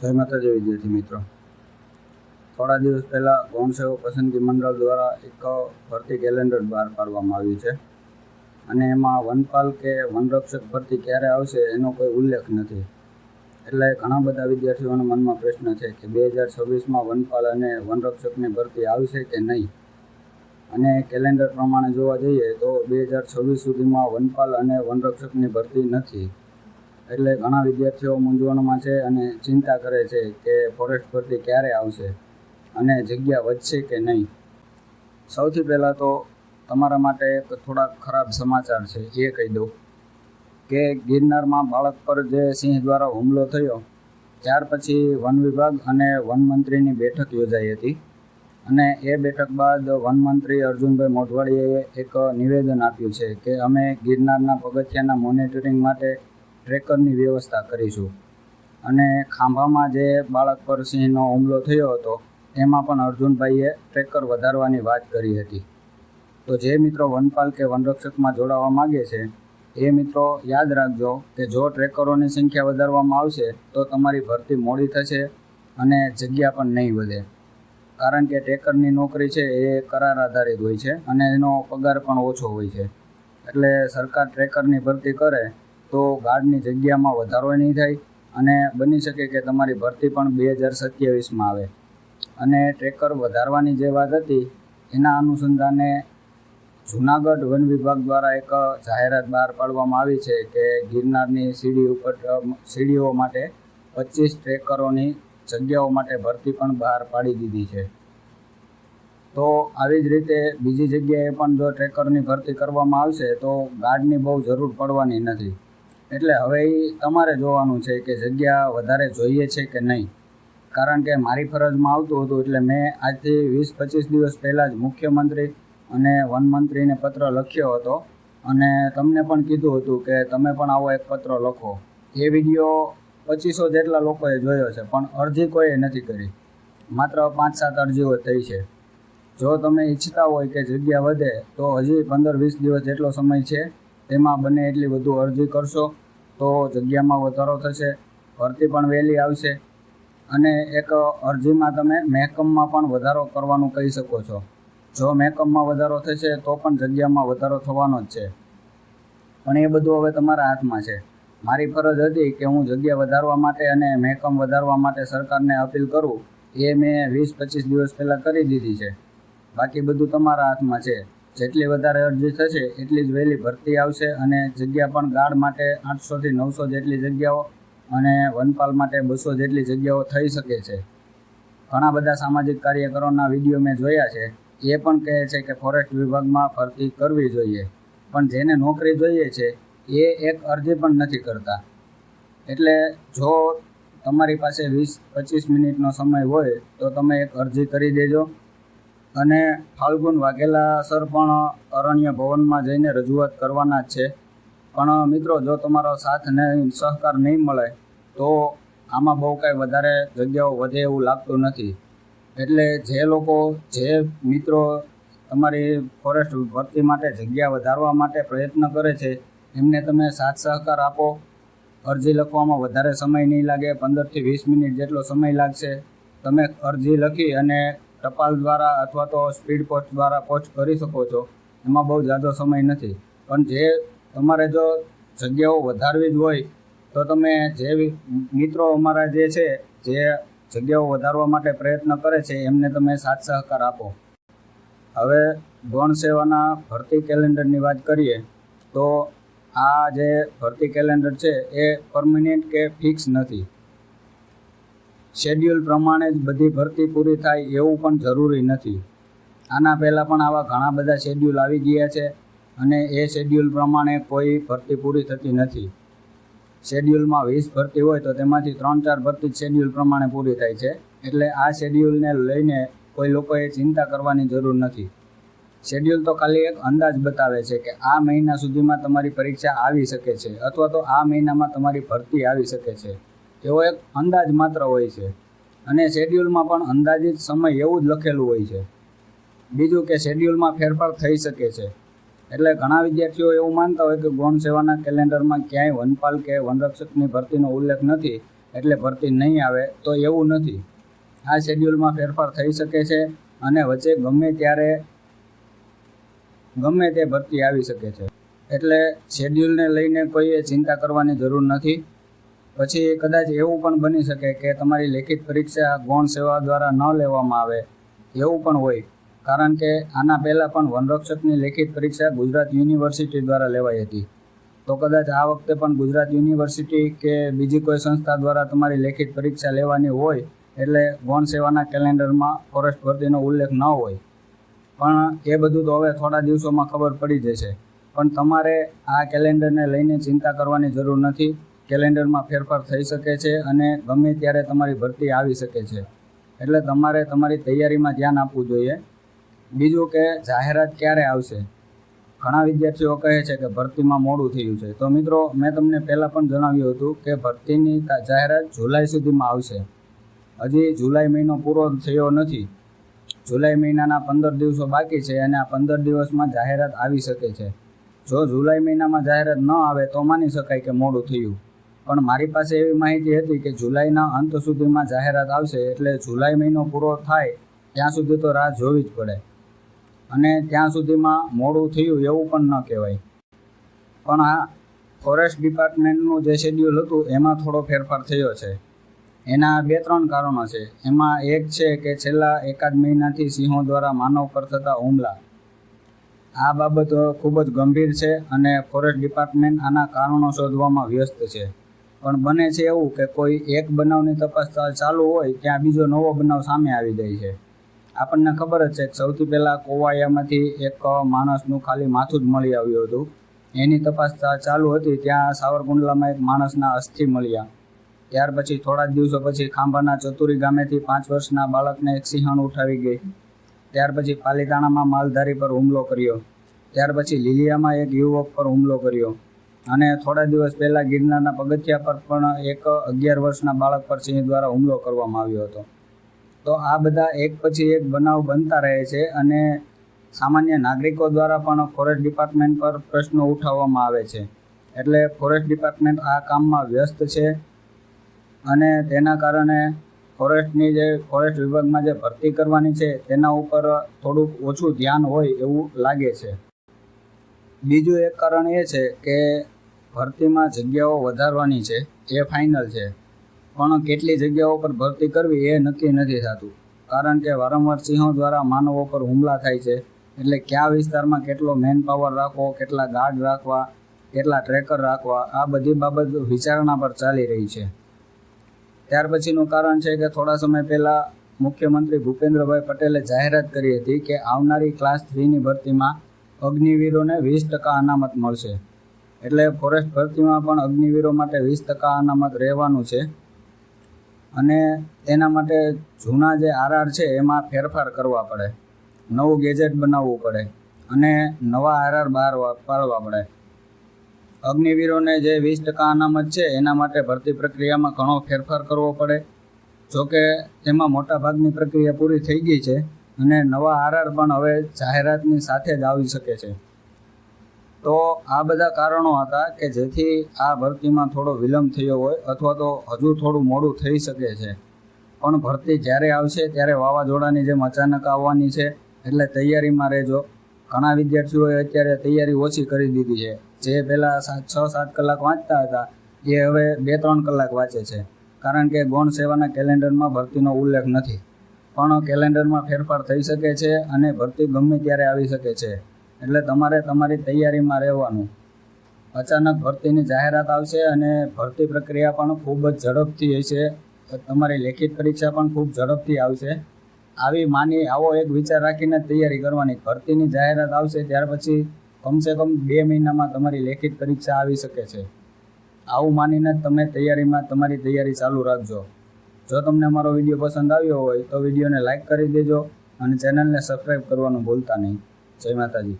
જય માતાજી વિદ્યાર્થી મિત્રો, થોડા દિવસ પહેલાં ગૌણ સેવક પસંદગી મંડળ દ્વારા એક ભરતી કેલેન્ડર બહાર પાડવામાં આવ્યું છે અને એમાં વનપાલ કે વનરક્ષક ભરતી ક્યારે આવશે એનો કોઈ ઉલ્લેખ નથી. એટલે ઘણા બધા વિદ્યાર્થીઓના મનમાં પ્રશ્ન છે કે 2026માં વનપાલ અને વનરક્ષકની ભરતી આવશે કે નહીં. અને કેલેન્ડર પ્રમાણે જોવા જઈએ તો 2026 સુધીમાં વનપાલ અને વનરક્ષકની ભરતી નથી. એટલે ઘણા વિદ્યાર્થીઓ મૂંઝવણમાં છે અને ચિંતા કરે છે કે ફોરેસ્ટ ભરતી ક્યારે આવશે અને જગ્યા વધશે કે નહીં. સૌથી પહેલાં તો તમારા માટે એક થોડા ખરાબ સમાચાર છે એ કહી દઉં કે ગિરનારમાં બાળક પર જે સિંહ દ્વારા હુમલો થયો ત્યાર પછી વન વિભાગ અને વનમંત્રીની બેઠક યોજાઈ હતી અને એ બેઠક બાદ વનમંત્રી અર્જુનભાઈ મોઢવાડીએ એક નિવેદન આપ્યું છે કે અમે ગિરનારના પગથિયાના મોનિટરિંગ માટે ટ્રેકરની વ્યવસ્થા કરીશું. અને ખાંભામાં જે બાળક પર સિંહનો હુમલો થયો હતો એમાં પણ અર્જુનભાઈએ ટ્રેકર વધારવાની વાત કરી હતી. તો જે મિત્રો વનપાલ કે વનરક્ષકમાં જોડાવા માગે છે એ મિત્રો યાદ રાખજો કે જો ટ્રેકરોની સંખ્યા વધારવામાં આવશે તો તમારી ભરતી મોડી થશે અને જગ્યા પણ નહીં વધે. કારણ કે ટ્રેકરની નોકરી છે એ કરાર આધારિત હોય છે અને એનો પગાર પણ ઓછો હોય છે. એટલે સરકાર ટ્રેકરની ભરતી કરે તો ગાર્ડની જગ્યામાં વધારો નહીં થાય અને બની શકે કે તમારી ભરતી પણ 2027માં આવે. અને ટ્રેકર વધારવાની જે વાત હતી એના અનુસંધાને જૂનાગઢ વન વિભાગ દ્વારા એક જાહેરાત બહાર પાડવામાં આવી છે કે ગિરનારની સીડીઓ માટે 25 ટ્રેકરોની જગ્યાઓ માટે ભરતી પણ બહાર પાડી દીધી છે. તો આવી જ રીતે બીજી જગ્યાએ પણ જો ટ્રેકરની ભરતી કરવામાં આવશે તો ગાર્ડની બહુ જરૂર પડવાની નથી. એટલે હવે એ તમારે જોવાનું છે કે જગ્યા વધારે જોઈએ છે કે નહીં. કારણ કે મારી ફરજમાં આવતું હતું એટલે મેં આજથી 20-25 દિવસ પહેલાં જ મુખ્યમંત્રી અને વનમંત્રીને પત્ર લખ્યો હતો અને તમને પણ કીધું હતું કે તમે પણ આવો એક પત્ર લખો. એ વિડીયો 2500 જેટલા લોકોએ જોયો છે પણ અરજી કોઈએ નથી કરી. માત્ર 5-7 અરજીઓ થઈ છે. જો તમે ઈચ્છતા હોય કે જગ્યા વધે તો હજી 15-20 દિવસ જેટલો સમય છે. તેમાં બને એટલી વધુ અરજી કરશો તો જગ્યામાં વધારો થશે, ભરતી પણ વહેલી આવશે. અને એક અરજીમાં તમે મહેકમમાં પણ વધારો કરવાનું કહી શકો છો. જો મહેકમમાં વધારો થશે તો પણ જગ્યામાં વધારો થવાનો જ છે. પણ એ બધું હવે તમારા હાથમાં છે. મારી ફરજ હતી કે હું જગ્યા વધારવા માટે અને મહેકમ વધારવા માટે સરકારને અપીલ કરું એ મેં 20-25 દિવસ પહેલાં કરી દીધી છે. બાકી બધું તમારા હાથમાં છે. જેટલી વધારે અરજી થશે એટલી જ વહેલી ભરતી આવશે અને જગ્યા પણ ગાર્ડ માટે 800થી 900 જેટલી જગ્યાઓ અને વનપાલ માટે 200 જેટલી જગ્યાઓ થઈ શકે છે. ઘણા બધા સામાજિક કાર્યકરોના વિડીયો મેં જોયા છે. એ પણ કહે છે કે ફોરેસ્ટ વિભાગમાં ભરતી કરવી જોઈએ, પણ જેને નોકરી જોઈએ છે એ એક અરજી પણ નથી કરતા. એટલે જો તમારી પાસે 20-25 મિનિટનો સમય હોય તો તમે એક અરજી કરી દેજો. અને ફાલ્ગુન વાઘેલા સર પણ અરણ્ય ભવનમાં જઈને રજૂઆત કરવાના જ છે. પણ મિત્રો જો તમારો સાથ નહીં, સહકાર નહીં મળે તો આમાં બહુ કાંઈ વધારે જગ્યાઓ વધે એવું લાગતું નથી. એટલે જે મિત્રો તમારી ફોરેસ્ટ ભરતી માટે જગ્યા વધારવા માટે પ્રયત્ન કરે છે એમને તમે સાથ સહકાર આપો. અરજી લખવામાં વધારે સમય નહીં લાગે, 15થી 20 મિનિટ જેટલો સમય લાગશે. તમે અરજી લખી અને ટપાલ દ્વારા અથવા તો સ્પીડ પોસ્ટ દ્વારા પોસ્ટ કરી શકો છો. એમાં બહુ ઝાઝો સમય નથી. પણ જે તમારે જો જગ્યાઓ વધારવી જ હોય તો તમે જે મિત્રો અમારા જે છે જે જગ્યાઓ વધારવા માટે પ્રયત્ન કરે છે એમને તમે સાથ સહકાર આપો. હવે ગૌણ સેવાના ભરતી કેલેન્ડરની વાત કરીએ તો આ જે ભરતી કેલેન્ડર છે એ પરમનન્ટ કે ફિક્સ નથી. શેડ્યુલ પ્રમાણે જ બધી ભરતી પૂરી થાય એવું પણ જરૂરી નથી. આના પહેલાં પણ આવા ઘણા બધા શેડ્યુલ આવી ગયા છે અને એ શેડ્યુલ પ્રમાણે કોઈ ભરતી પૂરી થતી નથી. શેડ્યુલમાં 20 ભરતી હોય તો તેમાંથી 3-4 ભરતી શેડ્યુલ પ્રમાણે પૂરી થાય છે. એટલે આ શેડ્યુલને લઈને કોઈ લોકોએ ચિંતા કરવાની જરૂર નથી. શેડ્યુલ તો ખાલી એક અંદાજ બતાવે છે કે આ મહિના સુધીમાં તમારી પરીક્ષા આવી શકે છે અથવા તો આ મહિનામાં તમારી ભરતી આવી શકે છે. એવો એક અંદાજ માત્ર હોય છે અને શેડ્યુલમાં પણ અંદાજિત સમય એવું જ લખેલું હોય છે. બીજું કે શેડ્યુલમાં ફેરફાર થઈ શકે છે. એટલે ઘણા વિદ્યાર્થીઓ એવું માનતા હોય કે ગૌણ સેવાના કેલેન્ડરમાં ક્યાંય વનપાલ કે વનરક્ષકની ભરતીનો ઉલ્લેખ નથી એટલે ભરતી નહીં આવે, તો એવું નથી. આ શેડ્યુલમાં ફેરફાર થઈ શકે છે અને વચ્ચે ગમે તે ભરતી આવી શકે છે. એટલે શેડ્યુલને લઈને કોઈએ ચિંતા કરવાની જરૂર નથી. પછી કદાચ એવું પણ બની શકે કે તમારી લેખિત પરીક્ષા ગૌણ સેવા દ્વારા ન લેવામાં આવે, એવું પણ હોય. કારણ કે આના પહેલાં પણ વનરક્ષકની લેખિત પરીક્ષા ગુજરાત યુનિવર્સિટી દ્વારા લેવાઈ હતી. તો કદાચ આ વખતે પણ ગુજરાત યુનિવર્સિટી કે બીજી કોઈ સંસ્થા દ્વારા તમારી લેખિત પરીક્ષા લેવાની હોય, એટલે ગૌણ સેવાના કેલેન્ડરમાં ફોરેસ્ટ ભરતીનો ઉલ્લેખ ન હોય. પણ એ બધું તો હવે થોડા દિવસોમાં ખબર પડી જશે. પણ તમારે આ કેલેન્ડરને લઈને ચિંતા કરવાની જરૂર નથી. કેલેન્ડરમાં ફેરફાર થઈ શકે છે અને ગમે ત્યારે તમારી ભરતી આવી શકે છે. એટલે તમારે તમારી તૈયારીમાં ધ્યાન આપવું જોઈએ. બીજું કે જાહેરાત ક્યારે આવશે? ઘણા વિદ્યાર્થીઓ કહે છે કે ભરતીમાં મોડું થયું છે. તો મિત્રો, મેં તમને પહેલાં પણ જણાવ્યું હતું કે ભરતીની જાહેરાત જુલાઈ સુધીમાં આવશે. હજી જુલાઈ મહિનો પૂરો થયો નથી. જુલાઈ મહિનાના 15 દિવસો બાકી છે અને આ 15 દિવસમાં જાહેરાત આવી શકે છે. જો જુલાઈ મહિનામાં જાહેરાત ન આવે તો માની શકાય કે મોડું થયું. પણ મારી પાસે એવી માહિતી હતી કે જુલાઈના અંત સુધીમાં જાહેરાત આવશે. એટલે જુલાઈ મહિનો પૂરો થાય ત્યાં સુધી તો રાહ જોવી જ પડે. અને ત્યાં સુધીમાં મોડું થયું એવું પણ ન કહેવાય. પણ આ ફોરેસ્ટ ડિપાર્ટમેન્ટનું જે શેડ્યુલ હતું એમાં થોડો ફેરફાર થયો છે. એના 2-3 કારણો છે. એમાં એક છે કે છેલ્લા એકાદ મહિનાથી સિંહો દ્વારા માનવ પર થતા હુમલા. આ બાબત ખૂબ જ ગંભીર છે અને ફોરેસ્ટ ડિપાર્ટમેન્ટ આના કારણો શોધવામાં વ્યસ્ત છે. પણ બને છે એવું કે કોઈ એક બનાવની તપાસ ચાલુ હોય ત્યાં બીજો નવો બનાવ સામે આવી જાય છે. આપણને ખબર જ છે કે સૌથી પહેલાં કોવાયામાંથી એક માણસનું ખાલી માથું જ મળી આવ્યું હતું. એની તપાસ ચાલુ હતી ત્યાં સાવરકુંડલામાં એક માણસના અસ્થિ મળ્યા. ત્યાર પછી થોડા જ દિવસો પછી ખાંભાના ચતુરી ગામેથી 5 વર્ષના બાળકને એક સિંહણ ઉઠાવી ગઈ. ત્યાર પછી પાલીતાણામાં માલધારી પર હુમલો કર્યો. ત્યાર પછી લીલિયામાં એક યુવક પર હુમલો કર્યો. અને થોડા દિવસ પહેલાં ગિરનારના પગથિયા પર પણ એક 11 વર્ષના બાળક પર સિંહ દ્વારા હુમલો કરવામાં આવ્યો હતો. તો આ બધા એક પછી એક બનાવ બનતા રહે છે અને સામાન્ય નાગરિકો દ્વારા પણ ફોરેસ્ટ ડિપાર્ટમેન્ટ પર પ્રશ્નો ઉઠાવવામાં આવે છે. એટલે ફોરેસ્ટ ડિપાર્ટમેન્ટ આ કામમાં વ્યસ્ત છે અને તેના કારણે ફોરેસ્ટ વિભાગમાં જે ભરતી કરવાની છે તેના ઉપર થોડુંક ઓછું ધ્યાન હોય એવું લાગે છે. બીજું એક કારણ એ છે કે ભરતીમાં જગ્યાઓ વધારવાની છે એ ફાઇનલ છે, પણ કેટલી જગ્યાઓ પર ભરતી કરવી એ નક્કી નથી થતું. કારણ કે વારંવાર સિંહો દ્વારા માનવો પર હુમલા થાય છે. એટલે કયા વિસ્તારમાં કેટલો મેન પાવર રાખવો, કેટલા ગાર્ડ રાખવા, કેટલા ટ્રેકર રાખવા, આ બધી બાબત વિચારણા પર ચાલી રહી છે. ત્યાર પછીનું કારણ છે કે થોડા સમય પહેલાં મુખ્યમંત્રી ભૂપેન્દ્રભાઈ પટેલે જાહેરાત કરી હતી કે આવનારી ક્લાસ 3ની ભરતીમાં અગ્નિવીરોને 20% અનામત મળશે. એટલે ફોરેસ્ટ ભરતીમાં પણ અગ્નિવીરો માટે 20% અનામત રહેવાનું છે. અને તેના માટે જૂના જે આરઆર છે એમાં ફેરફાર કરવા પડે, નવું ગેજેટ બનાવવું પડે અને નવા આરઆર બહાર પાડવા પડે. અગ્નિવીરોને જે 20% અનામત છે એના માટે ભરતી પ્રક્રિયામાં ઘણો ફેરફાર કરવો પડે. જોકે તેમાં મોટાભાગની પ્રક્રિયા પૂરી થઈ ગઈ છે અને નવા આરઆર પણ હવે જાહેરાતની સાથે જ આવી શકે છે. તો આ બધા કારણો હતા કે જેથી આ ભરતીમાં થોડો વિલંબ થયો હોય અથવા તો હજુ થોડું મોડું થઈ શકે છે. પણ ભરતી જ્યારે આવશે ત્યારે વાવાઝોડાની જેમ અચાનક આવવાની છે. એટલે તૈયારીમાં રહેજો. ઘણા વિદ્યાર્થીઓએ અત્યારે તૈયારી ઓછી કરી દીધી છે. જે પહેલાં 6-7 કલાક વાંચતા હતા એ હવે 2-3 કલાક વાંચે છે. કારણ કે ગૌણ સેવાના કેલેન્ડરમાં ભરતીનો ઉલ્લેખ નથી. પણ કેલેન્ડરમાં ફેરફાર થઈ શકે છે અને ભરતી ગમે ત્યારે આવી શકે છે. એટલે તમારે તમારી તૈયારીમાં રહેવાનું. અચાનક ભરતીની જાહેરાત આવશે અને ભરતી પ્રક્રિયા પણ ખૂબ જ ઝડપથી હશે. તમારી લેખિત પરીક્ષા પણ ખૂબ ઝડપથી આવશે. આવો એક વિચાર રાખીને તૈયારી કરવાની. ભરતીની જાહેરાત આવશે ત્યાર પછી કમસે કમ 2 મહિનામાં તમારી લેખિત પરીક્ષા આવી શકે છે. આવું માનીને તમે તમારી તૈયારી ચાલુ રાખજો. જો તમને અમારો વિડીયો પસંદ આવ્યો હોય તો વિડીયોને લાઇક કરી દેજો અને ચેનલને સબસ્ક્રાઈબ કરવાનું ભૂલતા નહીં. જય માતાજી.